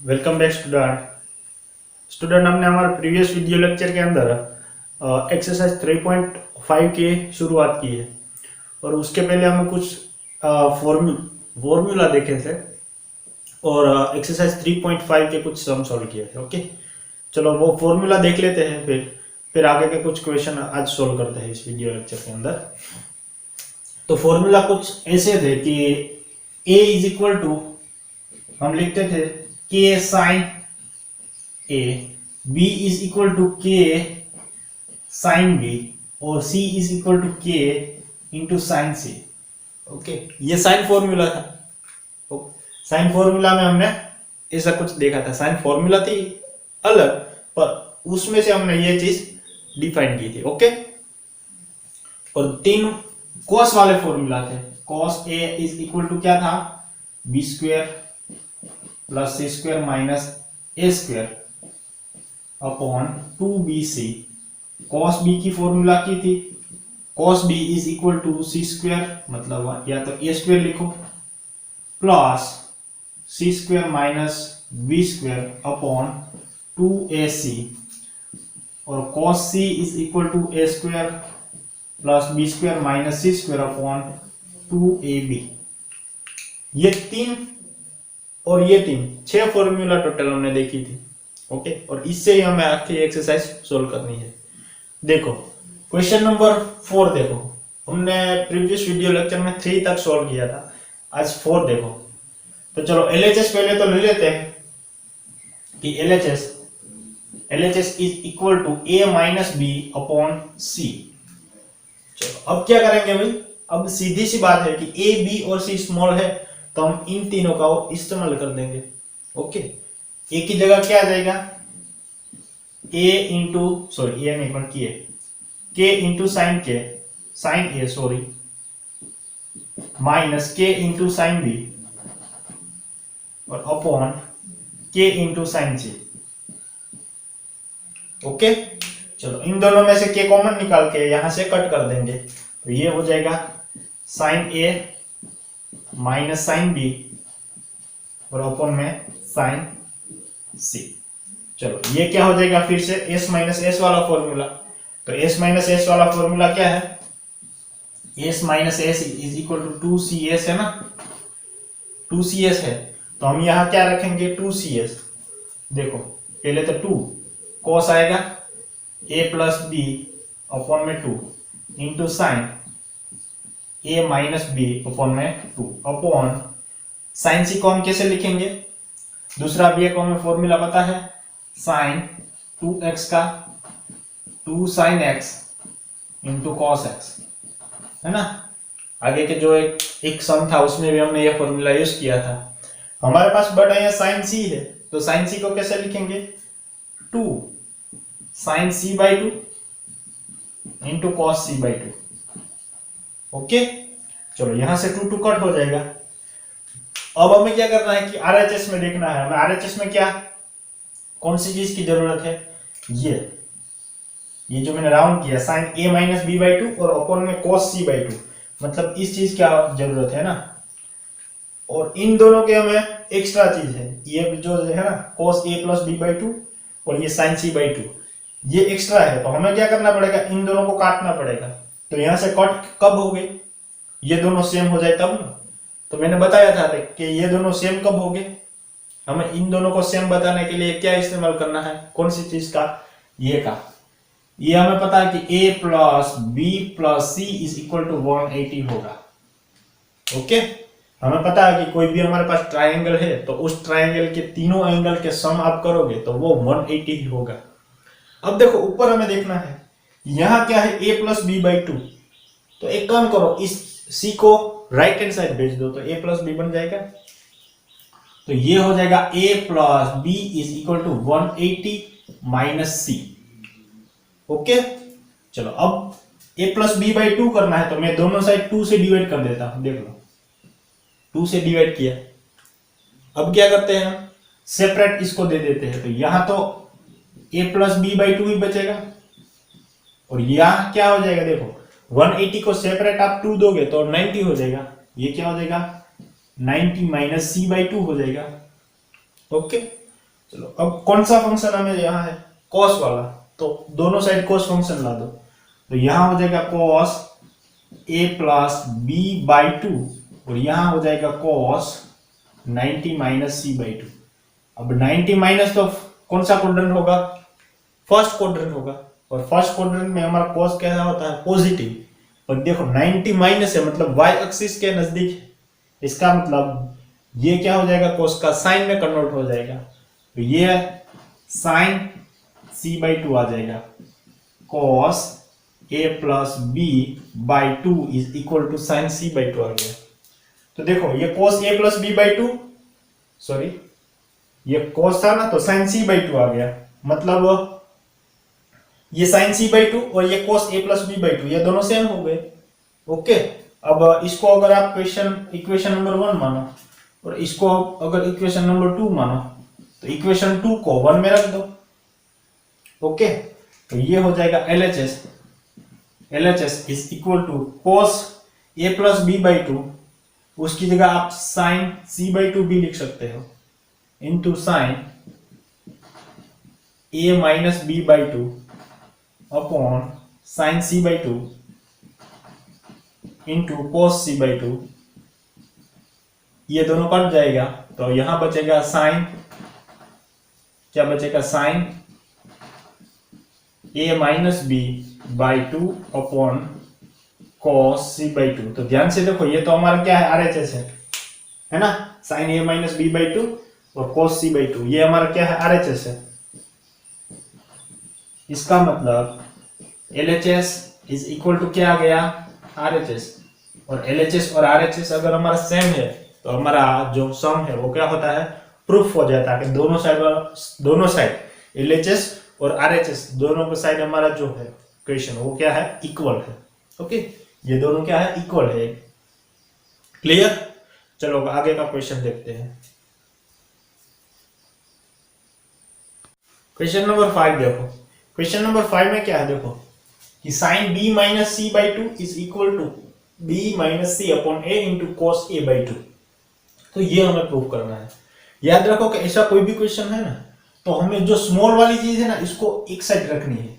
Welcome back student हमने हमारे previous video lecture के अंदर एक्सरसाइज 3.5 की शुरुआत की है और उसके पहले हमें कुछ फॉर्मूला देखे थे और एक्सरसाइज 3.5 के कुछ सम सॉल्व किए थे। ओके, चलो वो फॉर्मूला देख लेते हैं, फिर आगे के कुछ क्वेश्चन आज सॉल्व करते हैं इस वीडियो लेक्चर के अंदर। तो फॉर्मूला कुछ ऐसे थे कि a इज इक्वल टू हम लिखते थे k sine a, b is equal to k sine b और c is equal to k into sine c। Okay, ये साइन फॉर्मूला था। साइन फॉर्मूला में हमने ऐसा कुछ देखा था, साइन फॉर्मूला थी अलग पर उसमें से हमने ये चीज डिफाइन की थी। ओके, और तीन कॉस वाले फॉर्मूला थे। Cos a is equal to क्या था, b square plus C square minus A square upon 2bc। Cos b की फॉर्मूला की थी, cos b is equal to C square, मतलब या तो ए स्क्वायर लिखो plus C square minus B square upon 2ac और cos c is equal to A square plus B square minus C square upon 2ab। ये तीन और ये तीन 6 फॉर्मूला टोटल हमने देखी थी। ओके, और इससे ही हमें आखिरी एक्सरसाइज सोल्व करनी है। देखो क्वेश्चन नंबर 4 देखो, हमने प्रीवियस वीडियो लेक्चर में 3 तक सोल्व किया था, आज 4 देखो। तो चलो LHS पहले तो ले लेते हैं कि LHS is equal to a minus B upon C. चलो अब क्या करेंगे भाई, अब सीधी सी बात है कि a b और c स्मॉल है तो हम इन तीनों का इस्तेमाल कर देंगे। ओके, a की जगह क्या आ जाएगा, a इंटू सॉरी ए नहीं पर k इंटू साइन के sine A sorry minus k into sine B और upon k into sine C. Okay, चलो इन दोनों में से k कॉमन निकाल के यहां से कट कर देंगे तो ये हो जाएगा sine A minus sine B और अपॉन में साइन सी। चलो ये क्या हो जाएगा फिर से s माइनस एस वाला फॉर्मूला। तो s माइनस एस वाला फॉर्मूला क्या है, s minus S is equal to 2cs है ना, 2cs है तो हम यहां क्या रखेंगे 2cs। देखो पहले तो 2 cos आएगा a प्लस बी अपॉन में 2 into sine a minus B upon में 2 अपॉन साइन सी को हम कैसे लिखेंगे, दूसरा बी को हमें फॉर्मूला पता है, साइन 2x का 2 sine x into cos x है ना। आगे के जो एक सम था उसमें भी हमने यह फॉर्मूला यूज किया था। हमारे पास बट यहाँ साइन सी है तो साइन सी को कैसे लिखेंगे, 2 sine C by 2 into cos C by 2। Okay, चलो यहां से 2 कट हो जाएगा। अब हमें क्या करना है कि RHS में देखना है। हमें RHS में क्या कौन सी चीज की जरूरत है, ये जो मैंने राउंड किया sine a minus B by 2 और अपॉन में cos c बाई 2, मतलब इस चीज की जरूरत है ना। और इन दोनों के हमें एक्स्ट्रा चीज है, ये जो है ना cos a plus B by 2 और ये साइन c बाई 2, ये एक्स्ट्रा है तो हमें क्या करना पड़ेगा, इन दोनों को काटना पड़ेगा। तो यहां से कट कब हो गए, ये दोनों सेम हो जाए तब ना। तो मैंने बताया था कि ये दोनों सेम कब हो गए, हमें इन दोनों को सेम बताने के लिए क्या इस्तेमाल करना है, कौन सी चीज का, ये हमें पता है कि a plus B plus C is equal to 180 होगा। ओके, हमें पता है कि कोई भी हमारे पास ट्राइंगल है तो उस ट्राइंगल के तीनों एंगल के सम आप करोगे तो वो 180 ही होगा। अब देखो ऊपर हमें देखना है, यहां क्या है a प्लस बी बाई 2, तो एक काम करो इस c को राइट हैंड साइड भेज दो तो a प्लस बी बन जाएगा। तो ये हो जाएगा a plus B is equal to 180 minus C. Okay, चलो अब a प्लस बी बाई 2 करना है तो मैं दोनों साइड 2 से डिवाइड कर देता हूं। देख लो 2 से डिवाइड किया। अब क्या करते हैं हम, सेपरेट इसको दे देते हैं। तो यहां तो a प्लस बी बाई 2 ही बचेगा और यहां क्या हो जाएगा, देखो 180 को सेपरेट आप 2 दोगे तो 90 हो जाएगा। ये क्या हो जाएगा 90 माइनस सी बाई 2 हो जाएगा। ओके, चलो अब कौन सा फंक्शन हमें यहाँ है, कॉस वाला, तो दोनों साइड कॉस फंक्शन ला दो, तो यहाँ हो जाएगा cos A plus B by two, और यहाँ हो जाएगा cos 90 minus C by two. अब 90 माइनस तो कौन सा क्वाड्रेंट होगा, फर्स्ट क्वाड्रेंट होगा, और फर्स्ट क्वाड्रेंट में हमारा कॉस क्या होता है, पॉजिटिव। और देखो 90 माइनस है मतलब वाई एक्सिस के नजदीक है, इसका मतलब ये क्या हो जाएगा, कॉस का साइन में कन्वर्ट हो जाएगा, तो ये साइन सी बाई टू आ जाएगा, cos A plus B by two is equal to sine C by two आ गया। तो देखो ये cos A plus B by two, sorry ये कॉस था ना, तो साइन सी बाई टू आ गया, मतलब ये साइन सी बाई टू और ये cos A plus B by two, ये दोनों सेम हो गए। ओके, अब इसको अगर आप इक्वेशन नंबर 1 मानो और इसको अगर इक्वेशन नंबर 2 मानो, तो इक्वेशन 2 को 1 में रख दो। ओके, तो ये हो जाएगा LHS is equal to cos A plus B by two, उसकी जगह आप साइन सी बाई टू भी लिख सकते हो, into sine A minus B by two upon sine C by two into cos C by two. ये दोनों cut जाएगा, तो यहां बचेगा साइन, क्या बचेगा, sine A minus B by two upon cos C by two. तो ध्यान से देखो, ये तो हमारा क्या है, RHS है ना, sine A minus B by two और कॉस सी बाई टू, ये हमारा क्या है, RHS है। इसका मतलब LHS इज इक्वल टू क्या आ गया, RHS, और LHS और RHS अगर हमारा सेम है तो हमारा जो सम है वो क्या होता है, प्रूफ हो जाता है कि दोनों साइड LHS और RHS दोनों का साइड हमारा जो है क्वेश्चन वो क्या है, इक्वल है। ओके, ये दोनों क्या है, इक्वल है। क्लियर, चलो आगे का क्वेश्चन देखते हैं। क्वेश्चन नंबर 5 देखो, क्वेश्चन नंबर 5 में क्या है, देखो कि sine b minus C by two is equal to b minus C upon a into cos a by two. तो ये हमें प्रूव करना है। याद रखो कि ऐसा कोई भी क्वेश्चन है ना, तो हमें जो स्मॉल वाली चीज है ना, इसको एक साइड रखनी है।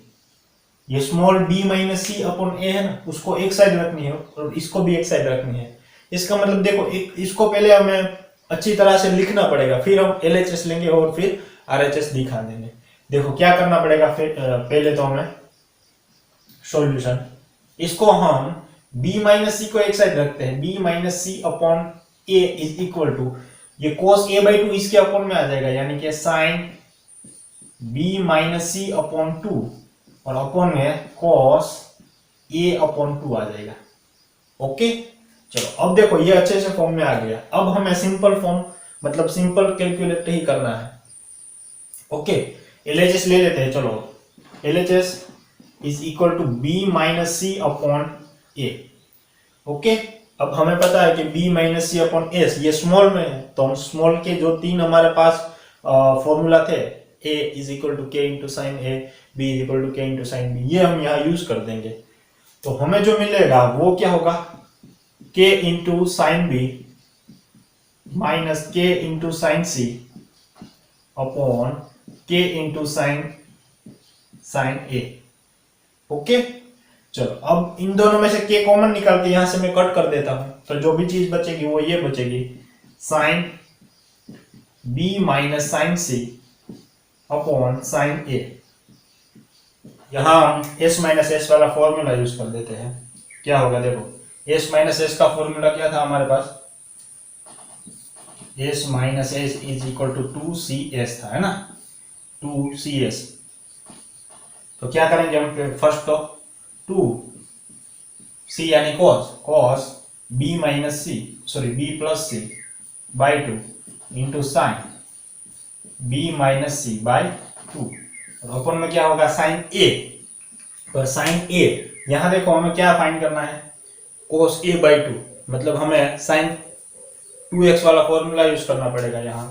ये small b minus C upon a है ना, उसको एक साइड रखनी है और इसको भी एक साइड रखनी है। इसका मतलब देखो, इसको पहले हमें अच्छी तरह से लिखना पड़ेगा, फिर हम LHS लेंगे और फिर RHS दिखा देंगे। देखो क्या करना पड़ेगा, फिर पहले तो हमें सॉल्यूशन, इसको हम b माइनस सी को एक साइड रखते हैं, b minus C upon a is equal to, ये cos a बाई टू इसके अपॉन में आ जाएगा, यानी कि sine b minus C upon two और अपॉन में cos a अपॉन टू आ जाएगा। ओके, चलो अब देखो ये अच्छे से फॉर्म में आ गया। अब हमें सिंपल फॉर्म मतलब सिंपल कैलकुलेट ही करना है। ओके, LHS ले लेते हैं, चलो LHS is equal to b minus C upon a। Okay, अब हमें पता है कि b minus C upon s ये स्मॉल में है, तो हम स्मॉल के जो तीन हमारे पास फॉर्मूला थे, a is equal to k into sine a, b is equal to k into sine b, ये हम यहाँ यूज कर देंगे। तो हमें जो मिलेगा वो क्या होगा, k into sine b minus k into sine c upon k into sine a। Okay, चलो अब इन दोनों में से k कॉमन निकाल के यहां से मैं कट कर देता हूं, तो जो भी चीज बचेगी वो ये बचेगी, sine b minus sine c upon sine a। यहां हम s माइनस s वाला फॉर्मूला यूज कर देते हैं। क्या होगा, देखो s माइनस s का फॉर्मूला क्या था हमारे पास, s minus s is equal to 2cs था, है ना, 2cs। तो क्या करेंगे हम, फर्स्ट तो 2c यानी cos b minus C, sorry b plus C by two into sine b minus C by two, और अपन में क्या होगा, साइन a। पर साइन a यहां देखो हमें क्या फाइंड करना है, cos a बाई टू, मतलब हमें साइन 2x वाला फॉर्मूला यूज करना पड़ेगा यहाँ।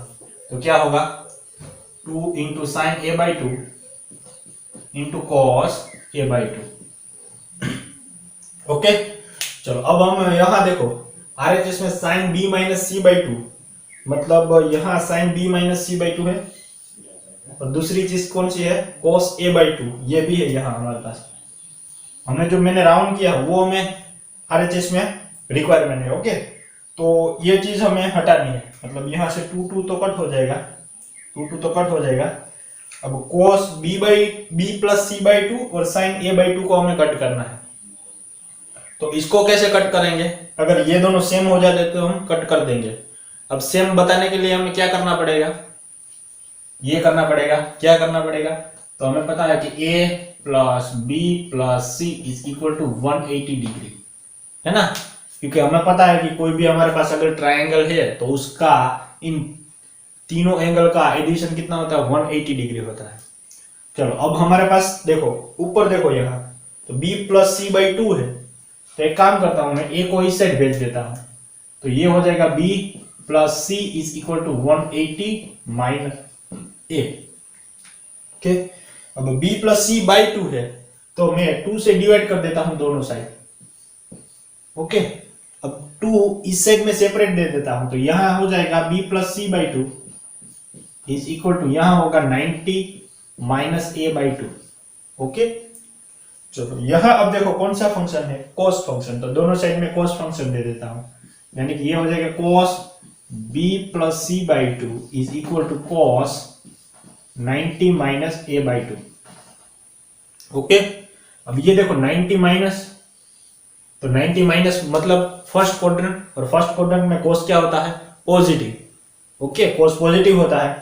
तो क्या होगा, 2 into sine a by two into cos a by two. Okay, चलो अब हम यहां देखो RHS में sine b minus C by two, मतलब यहां sine b minus C by two है, और दूसरी चीज कौन सी है, cos a/2, ये भी है यहाँ हमारे पास। हमने जो मैंने राउंड किया वो हमें RHS में रिक्वायरमेंट है। ओके, तो ये चीज हमें हटानी है, मतलब यहाँ से 2 तो कट हो जाएगा, 2 तो कट हो जाएगा। अब cos b प्लस c/2 और sin a/2 को हमें कट करना है। तो इसको कैसे कट करेंगे, अगर ये दोनों सेम हो जाते तो हम कट कर देंगे। अब सेम बताने के लिए हमें क्या करना पड़ेगा, ये करना पड़ेगा, क्या करना पड़ेगा, तो हमें पता है कि a plus B plus C is equal to 180 degree, है ना, क्योंकि हमें पता है कि कोई भी हमारे पास अगर ट्रायंगल है तो उसका इन तीनों एंगल का एडिशन कितना होता है, 180 डिग्री होता है। चलो अब हमारे पास देखो, ऊपर देखो यहाँ, तो b प्लस c/2 है, तो एक काम करता हूं मैं a को इस साइड भेज देता हूं, तो ये हो जाएगा b plus C is equal to 180 minus a। Okay, अब b प्लस c/2 है, तो मैं 2 से डिवाइड कर देता हूं दोनों साइड। ओके, अब 2 इस साइड में सेपरेट दे देता हूं, तो यहां हो जाएगा b plus c/2 is equal to, यहां होगा 90 माइनस a/2। ओके, चलो यहां अब देखो कौन सा फंक्शन है, cos फंक्शन, तो दोनों साइड में cos फंक्शन दे देता हूं, यानी कि ये हो जाएगा cos b plus c/2 is equal to cos 90 minus a/2। Okay, अब ये देखो 90 माइनस, तो 90 माइनस मतलब फर्स्ट क्वाड्रेंट, और फर्स्ट क्वाड्रेंट में cos क्या होता है, पॉजिटिव। ओके, cos पॉजिटिव होता है,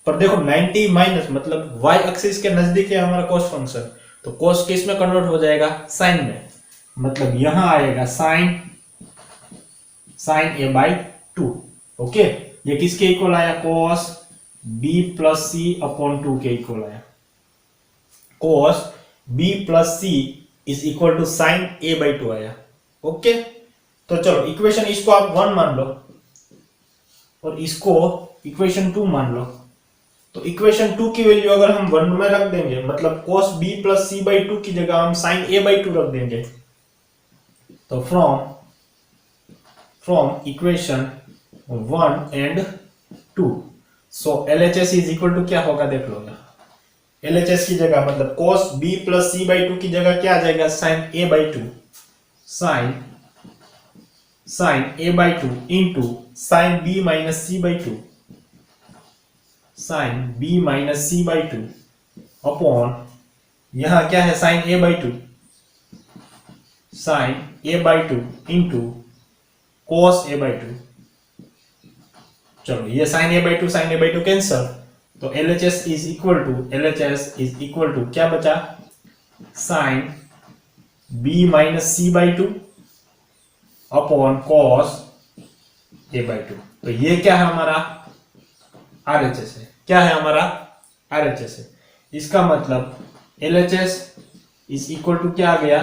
पर देखो 90 माइनस मतलब y एक्सिस के नजदीक है हमारा cos फंक्शन, तो cos किस में कन्वर्ट हो जाएगा, साइन में, मतलब यहां आएगा साइन a/2। ओके, ये किसके इक्वल आया, cos b plus C upon 2 के इक्वल आया, cos b plus C is equal to sine a/2 आया। ओके, तो चलो इक्वेशन इसको आप 1 मान लो और इसको इक्वेशन 2 मान लो, तो इक्वेशन 2 की वैल्यू अगर हम 1 में रख देंगे, मतलब cos b प्लस c/2 की जगह हम sin a/2 रख देंगे, तो from equation 1 and 2, so LHS is equal to क्या होगा, देख लो LHS की जगह मतलब cos b प्लस c/2 की जगह क्या आ जाएगा, sin a/2, sin a/2 into sin b minus c/2, sin b minus c/2 upon यहां क्या है, sin a/2, sin a/2 into cos a/2। चलो ये sin a/2 कैंसल, तो LHS इज इक्वल टू क्या बचा, sin b minus c/2 upon cos a/2। तो ये क्या है हमारा RHS है, क्या है हमारा RHS है, इसका मतलब LHS इज इक्वल टू क्या आ गया,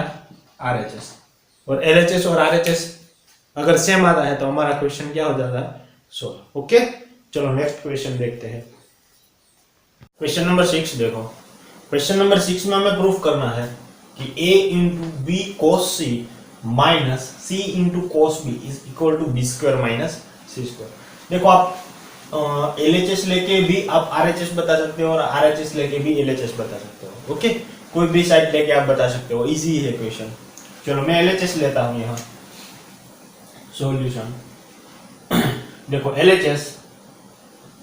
RHS, और LHS और RHS अगर सेम आता है तो हमारा क्वेश्चन क्या हो जाता है, सॉल्व। ओके, चलो नेक्स्ट क्वेश्चन देखते हैं। क्वेश्चन नंबर 6 देखो, क्वेश्चन नंबर 6 में हमें प्रूफ करना है कि a into B cos c minus c into cos b is equal to b square minus c square. देखो आप LHS लेके भी आप RHS बता सकते हो और RHS लेके भी LHS बता सकते हो। ओके, कोई भी साइड लेके आप बता सकते हो, इजी है क्वेश्चन। चलो मैं LHS लेता हूं यहाँ, सॉल्यूशन देखो LHS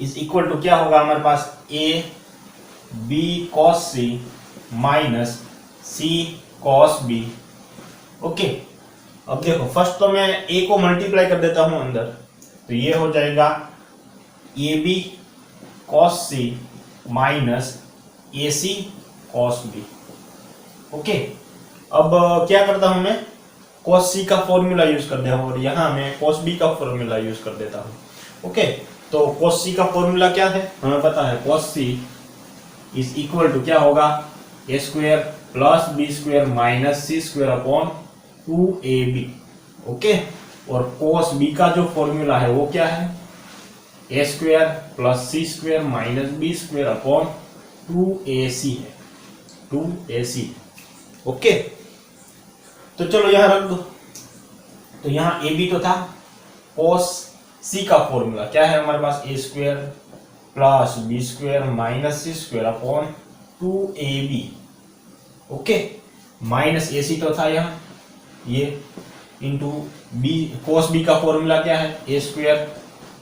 इज इक्वल टू क्या होगा हमारे पास, a b cos c minus c cos b। Okay, अब देखो फर्स्ट तो मैं a को मल्टीप्लाई कर देता हूं अंदर, तो ये हो जाएगा ab cos c minus ac cos b। Okay, अब क्या करता हूं मैं, cos c का फॉर्मूला यूज कर देता हूं और यहां मैं cos b का फॉर्मूला यूज कर देता हूं। ओके, तो cos c का फॉर्मूला क्या है, हमें पता है cos c is equal to क्या होगा, a square plus b square minus c square upon 2ab। Okay, और cos b का जो फॉर्मूला है वो क्या है, a square plus c square minus b square upon 2ac है, 2ac। ओके, तो चलो यहां रख दो, तो यहां ab तो था, cos c का फॉर्मूला क्या है हमारे पास, a square plus B square minus C square upon 2ab। Okay, minus A C तो था यहाँ ये, इंटू बी, कोस बी का फॉर्मूला क्या है, A square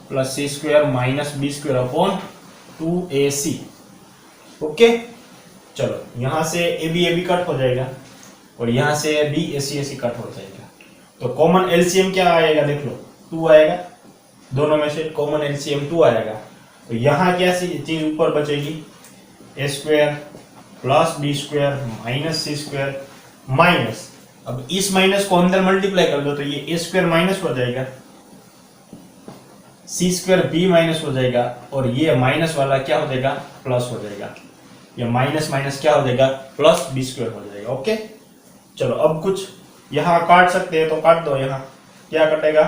plus C square minus B square upon 2ac। Okay, चलो यहां से ए बी कट हो जाएगा और यहां से बी ए सी कट हो जाएगा। तो कॉमन एलसीएम क्या आएगा, देख लो 2 आएगा, दोनों में से कॉमन एलसीएम 2 आएगा। तो यहाँ क्या चीज ऊपर बचेगी, A square plus B square minus C square minus, अब इस माइनस को अंदर मल्टीप्लाई कर दो तो ये ए स्क्वायर माइनस हो जाएगा, सी स्क्वायर बी माइनस हो जाएगा और ये माइनस वाला क्या हो जाएगा, प्लस हो जाएगा। ये माइनस माइनस क्या हो जाएगा, प्लस बी स्क्वायर हो जाएगा। ओके, चलो अब कुछ यहाँ काट सकते हैं तो काट दो। यहाँ क्या कटेगा,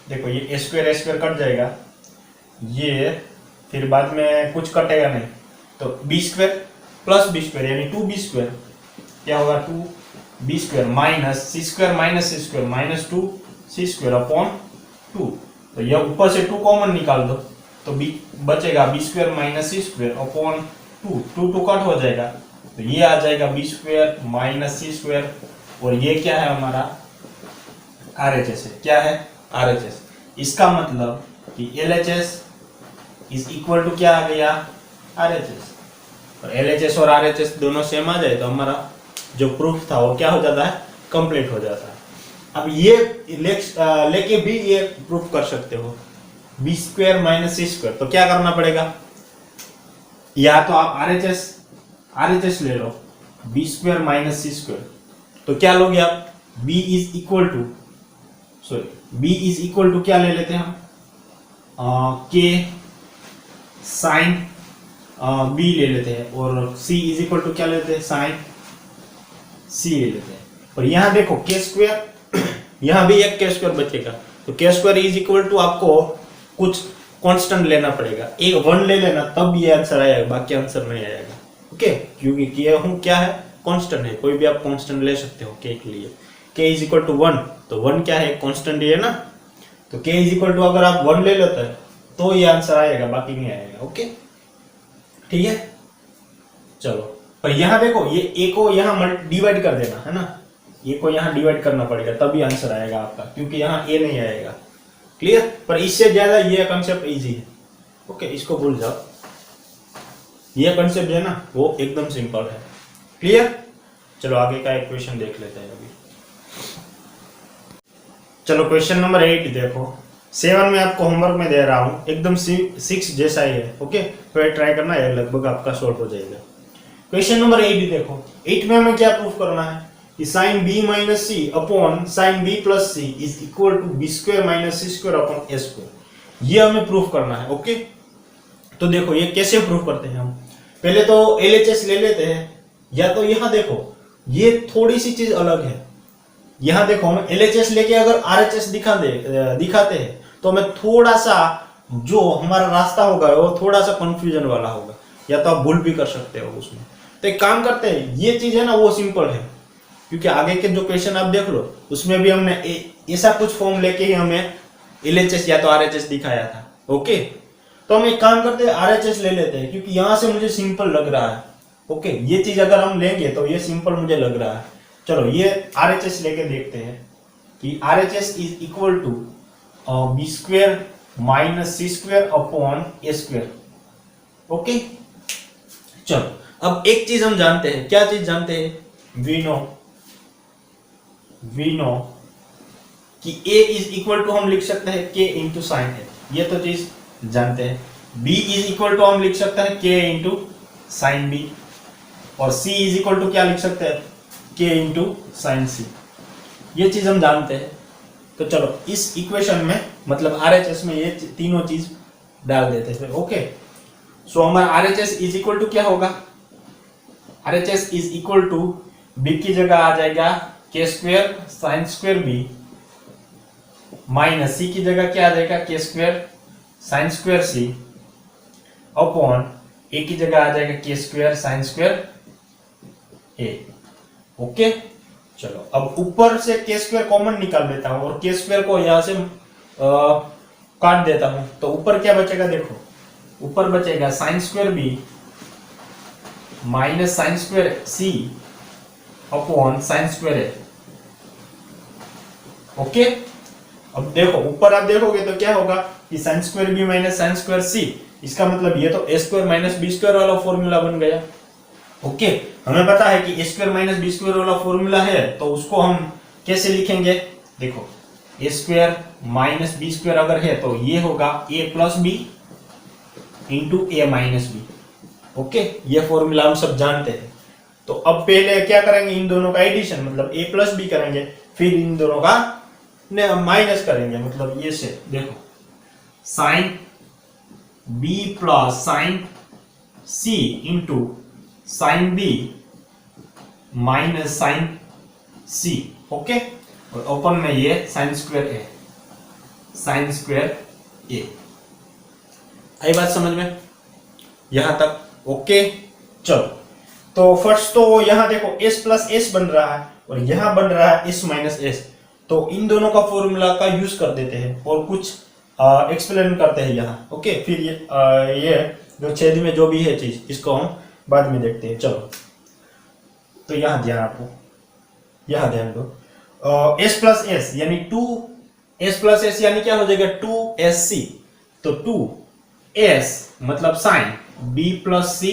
देखो ये ए स्क्वायर कट जाएगा, ये फिर बाद में कुछ कटेगा नहीं, तो B square plus B square यानी 2b स्क्वायर क्या होगा, 2b square minus C square minus 2c square upon 2। तो यह ऊपर से 2 कॉमन निकाल दो तो b बचेगा b square minus C square upon 2 cut हो जाएगा तो ये आ जाएगा b square minus C square और ये क्या है हमारा RHS है। क्या है, RHS। इसका मतलब कि LHS इज इक्वल टू क्या आ गया, RHS। और LHS और RHS दोनों सेम आ जाए तो हमारा जो प्रूफ था वो क्या हो जाता है, कंप्लीट हो जाता है। अब ये लेके भी ये प्रूफ कर सकते हो B square minus C square, तो क्या करना पड़ेगा, या तो आप RHS ले लो B square minus C square, तो क्या लोगे आप, b इज इक्वल टू क्या ले लेते हैं हम, k साइन b ले लेते हैं और c इज इक्वल टू क्या लेते हैं, साइन c ले लेते हैं। और यहाँ देखो k स्क्वायर यहाँ भी एक k स्क्वायर बचेगा तो k square is equal to आपको कुछ कांस्टेंट लेना पड़ेगा, एक 1 ले लेना तब ये आंसर आएगा, बाकी आंसर नहीं आएगा। ओके, क्योंकि k हूँ क्या है, कांस्टेंट है, कोई भी आप कांस्टेंट ले सकते हो k के लिए। k इज इक्वल टू 1 तो 1 क्या है, कांस्टेंट ही है ना, तो k इज इक्वल टू अगर आप 1 ले लेते हैं तो ये आंसर आएगा, बाकी नहीं आएगा। ओके, ठीक है, चलो। पर यहाँ देखो ये a को यहाँ डिवाइड कर देना है ना, a को यहाँ डिवाइड करना पड़ेगा तभी आंसर आएगा आपका, क्योंकि यहाँ a नहीं आएगा। क्लियर, पर इससे ज्यादा ये कंसेप्ट इजी है। ओके, इसको भूल जाओ, ये कंसेप्ट है ना वो एकदम सिंपल है। क्लियर, चलो आगे का एक क्वेश्चन देख लेते हैं अभी। चलो क्वेश्चन नंबर 8 देखो, 7 में आपको होमवर्क में दे रहा हूं, एकदम 6 जैसा ही है। ओके, तो ट्राई करना है, लगभग आपका सॉल्व हो जाएगा। क्वेश्चन नंबर 8 देखो, 8 में हमें क्या प्रूफ करना है कि sine b minus C upon sine b plus C is equal to B square minus C square upon A square, ये हमें प्रूफ करना है। ओके, तो देखो ये कैसे प्रूफ करते हैं हम, पहले तो LHS ले लेते हैं, या तो यहाँ देखो ये थोड़ी सी चीज अलग है, यहाँ देखो हम LHS लेके अगर RHS दिखाते हैं तो हमें थोड़ा सा जो हमारा रास्ता होगा वो थोड़ा सा कंफ्यूजन वाला होगा, या तो आप भूल भी कर सकते हो उसमें। तो एक काम करते हैं, ये चीज है ना वो सिंपल है, क्योंकि आगे के जो क्वेश्चन आप देख लो उसमें भी हमने ऐसा कुछ फॉर्म लेके ही हमें LHS या तो RHS दिखाया था। ओके, तो हम एक काम करते हैं RHS ले लेते हैं, क्योंकि यहां से मुझे सिंपल लग रहा है। ओके, ये चीज अगर हम लेंगे तो ये सिंपल मुझे लग रहा है। चलो ये RHS लेके देखते हैं कि RHS is equal to B square minus C square upon A square. Okay, चलो अब एक चीज हम जानते हैं, क्या चीज जानते हैं, वी नो कि a इज इक्वल टू हम लिख सकते हैं k इंटू साइन है, ये तो चीज जानते हैं। b इज इक्वल टू हम लिख सकते हैं k इंटू साइन b, और c इज इक्वल टू क्या लिख सकते हैं, k इंटू साइन c, ये चीज हम जानते हैं। तो चलो इस इक्वेशन में मतलब RHS में ये तीनों चीज डाल देते हैं। ओके, सो हमारा RHS इज इक्वल टू क्या होगा, RHS is equal to b की जगह आ जाएगा k square sine square b minus c की जगह क्या आ जाएगा, k square sine square c upon a की जगह आ जाएगा k square sine square a। Okay, चलो अब ऊपर से k स्क्वायर कॉमन निकाल देता हूं और k स्क्वायर को यहां से काट देता हूं, तो ऊपर क्या बचेगा, देखो ऊपर बचेगा sine square B minus sine square C upon sine square A. Okay, अब देखो ऊपर आप देखोगे तो क्या होगा कि sine square B minus sine square C, इसका मतलब ये तो A square minus B square वाला फॉर्मूला बन गया। ओके, हमें पता है कि A square minus B square वाला फॉर्मूला है, तो उसको हम कैसे लिखेंगे? देखो A square minus B square अगर है तो ये होगा ए प्लस बी इंटू ए माइनस बी। ओके, ये फॉर्मूला हम सब जानते हैं। तो अब पहले क्या करेंगे, इन दोनों का एडिशन मतलब ए प्लस बी करेंगे, फिर इन दोनों का माइनस करेंगे, मतलब ये से देखो sine B plus sine C into sine B minus sine C. Okay, और ओपन में ये sine square A, sine square A. आई बात समझ में यहां तक? ओके, चलो तो फर्स्ट तो यहां देखो s प्लस एस बन रहा है और यहां बन रहा है s माइनस एस, तो इन दोनों का फॉर्मूला का यूज कर देते हैं और कुछ एक्सप्लेन करते हैं यहाँ। ओके, फिर ये जो छेद में जो भी है चीज, इसको हम बाद में देखते हैं। चलो तो यहाँ ध्यान आपको, यहाँ ध्यान दो, s प्लस एस यानी 2s प्लस एस यानी क्या हो जाएगा 2sc, तो 2s मतलब sine b plus C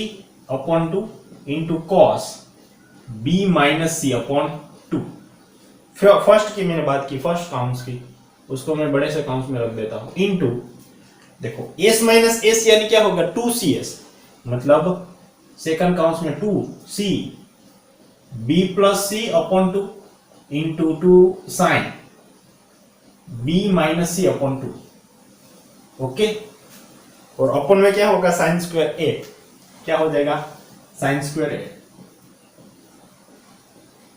upon 2 into cos b minus C upon 2। First की मैंने बात की, फर्स्ट काउंट्स की, उसको मैं बड़े से काउंट्स में रख देता हूं, इनटू देखो s माइनस एस यानी क्या होगा 2cs, मतलब सेकंड काउंट्स में 2c b plus C upon 2 इंटू 2 sine b minus C upon 2। Okay, और अपन में क्या होगा साइन स्क्वायर ए, क्या हो जाएगा साइन स्क्वायर ए।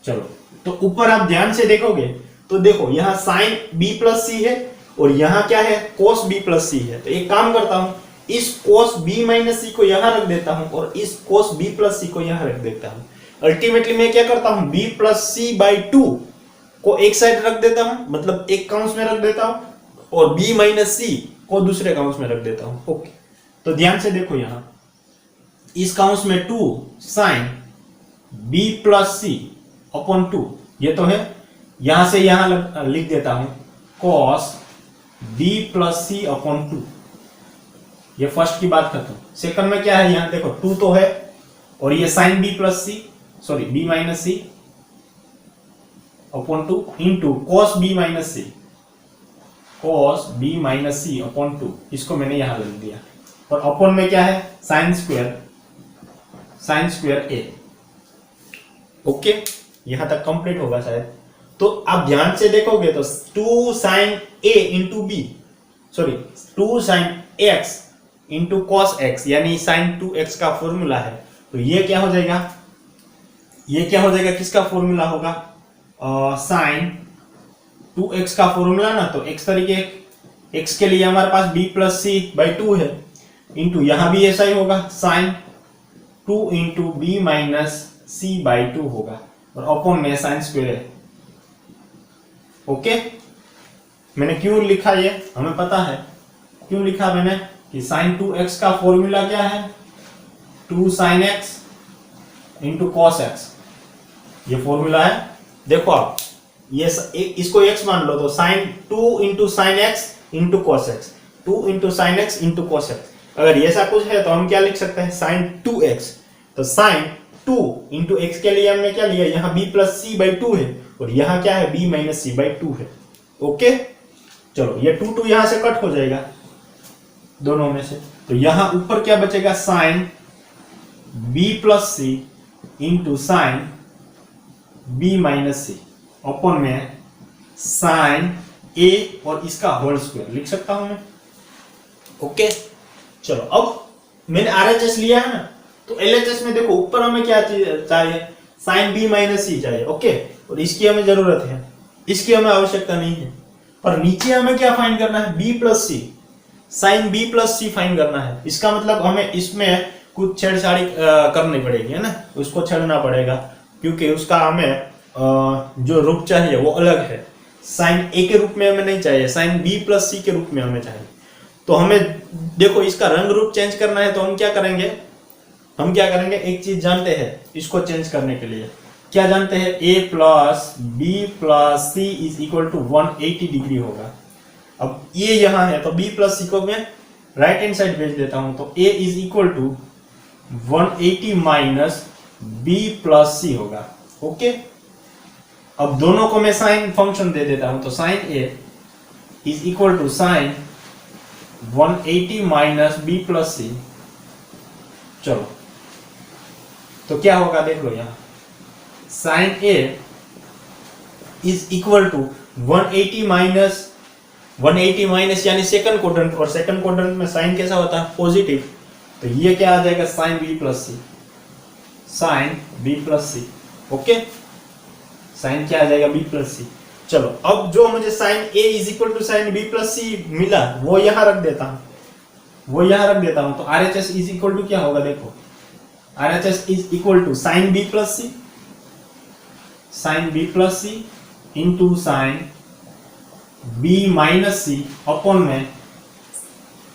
चलो तो ऊपर आप ध्यान से देखोगे तो देखो यहां साइन b प्लस सी है और यहां क्या है कोस b प्लस सी है। तो एक काम करता हूं, इस कोस b माइनस सी को यहां रख देता हूं और इस कोस b प्लस सी को यहां रख देता हूं। अल्टीमेटली मैं क्या करता हूं, b प्लस सी बाई 2 को एक साइड रख देता हूं, मतलब एक काउंस में रख देता हूं, और b माइनस सी को दूसरे काउंस में रख देता हूं। ओके, तो ध्यान से देखो यहां इस काउंस में 2 sine b plus C upon 2, ये तो है, यहां से यहां लिख देता हूं cos b plus C upon 2। ये फर्स्ट की बात खत्म। सेकंड में क्या है, यहां देखो 2 तो है और ये sine b plus C, sorry b minus C upon 2 into cos b minus C, cos b minus C upon 2, इसको मैंने यहां लिख दिया। और अपॉन में क्या है साइन स्क्वायर ए। ओके, यहां तक कंप्लीट होगा शायद। तो आप ध्यान से देखोगे तो 2 sine a into B, sorry 2 sine x into cos x यानी साइन 2x का फॉर्मूला है। तो ये क्या हो जाएगा, ये क्या हो जाएगा, किसका फॉर्मूला होगा, साइन 2x का फॉर्मूला ना, तो x तरीके x के लिए हमारे पास b प्लस सी बाई 2 है, इंटू यहां भी ऐसा ही होगा sine 2 into B minus C by 2 होगा, और अपॉन में साइन स्क्वायर है। ओके, मैंने क्यों लिखा ये हमें पता है, क्यों लिखा मैंने कि साइन 2x का फॉर्मूला क्या है 2 sine x into cos x, ये फॉर्मूला है। देखो आप ये इसको x मान लो तो sine 2 into sine x into cos x, 2 into sine x into cos x। अगर ऐसा कुछ है तो हम क्या लिख सकते हैं साइन 2x, तो साइन 2 इंटू एक्स के लिए हमने क्या लिया, यहाँ b प्लस सी बाई 2 है और यहाँ क्या है b माइनस सी बाई 2 है। ओके, चलो ये 2 यहां से कट हो जाएगा दोनों में से, तो यहां ऊपर क्या बचेगा sign b plus C into sine b minus C upon में साइन a और इसका होल स्क्वायर लिख सकता हूं मैं। ओके, चलो अब मैंने RHS लिया है ना, तो LHS में देखो ऊपर हमें क्या चाहिए साइन b माइनस सी चाहिए। ओके, और इसकी हमें जरूरत है, इसकी हमें आवश्यकता नहीं है। और नीचे हमें क्या फाइंड करना है b plus C, sine b plus सी फाइंड करना है। इसका मतलब हमें इसमें कुछ छेड़छाड़ी करनी पड़ेगी, है ना, उसको छेड़ना पड़ेगा, क्योंकि उसका हमें जो रूप चाहिए वो अलग है, साइन a के रूप में हमें नहीं चाहिए, साइन b प्लस सी के रूप में हमें चाहिए। तो हमें देखो इसका रंग रूप चेंज करना है, तो हम क्या करेंगे, एक चीज जानते हैं इसको चेंज करने के लिए। क्या जानते हैं, a plus B plus C is equal to 180 degree होगा। अब ये यहाँ है तो b प्लस सी को मैं राइट हैंड साइड भेज देता हूं, तो a is equal to 180 minus b plus C होगा। ओके, अब दोनों को मैं साइन फंक्शन दे देता हूं, तो sine a is equal to sine 180 minus B plus C. चलो तो क्या होगा देख लो, यहां sine a is equal to 180 minus यानी सेकंड क्वाड्रेंट, और सेकंड क्वाड्रेंट में साइन कैसा होता है, पॉजिटिव, तो ये क्या आ जाएगा sine b plus C, sine b plus C. Okay, sine क्या आ जाएगा b प्लस सी। चलो अब जो मुझे sine a is equal to sine b plus C मिला वो यहां रख देता हूं, तो RHS इज इक्वल टू क्या होगा, देखो RHS is equal to sine b plus C into sine b minus C upon में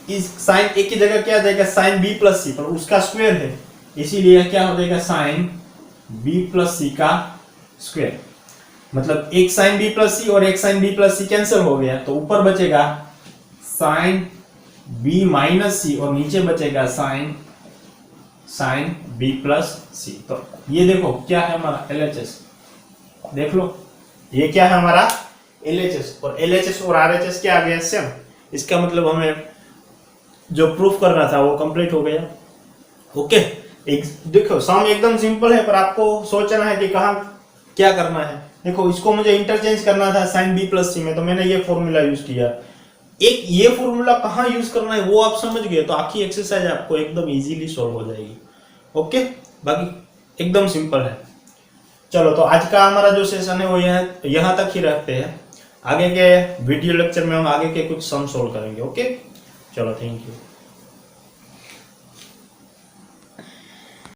इस साइन a की जगह क्या आ जाएगा साइन b प्लस सी, पर उसका स्क्वायर है इसीलिए क्या हो जाएगा साइन b प्लस सी का स्क्वायर। मतलब एक साइन b प्लस सी और एक साइन b प्लस सी कैंसिल हो गया, तो ऊपर बचेगा साइन b माइनस सी और नीचे बचेगा साइन b प्लस सी। तो ये देखो क्या है हमारा LHS, देख लो ये क्या है हमारा LHS, और LHS और RHS क्या आ गया सेम। इसका मतलब हमें जो प्रूफ करना था वो कंप्लीट हो गया। ओके, देखो सम एकदम सिंपल है, पर आपको सोचना है कि कहाँ क्या करना है। देखो इसको मुझे इंटरचेंज करना था साइन b प्लस सी में, तो मैंने ये फॉर्मूला यूज किया। एक ये फॉर्मूला कहाँ यूज करना है वो आप समझ गए, तो आखिरी एक्सरसाइज आपको एकदम इजीली सॉल्व हो जाएगी। ओके, बाकी एकदम सिंपल है। चलो तो आज का हमारा जो सेशन है वो यहाँ तक ही रखते हैं। आगे के वीडियो लेक्चर में हम आगे के कुछ सम सॉल्व करेंगे। ओके, चलो थैंक यू।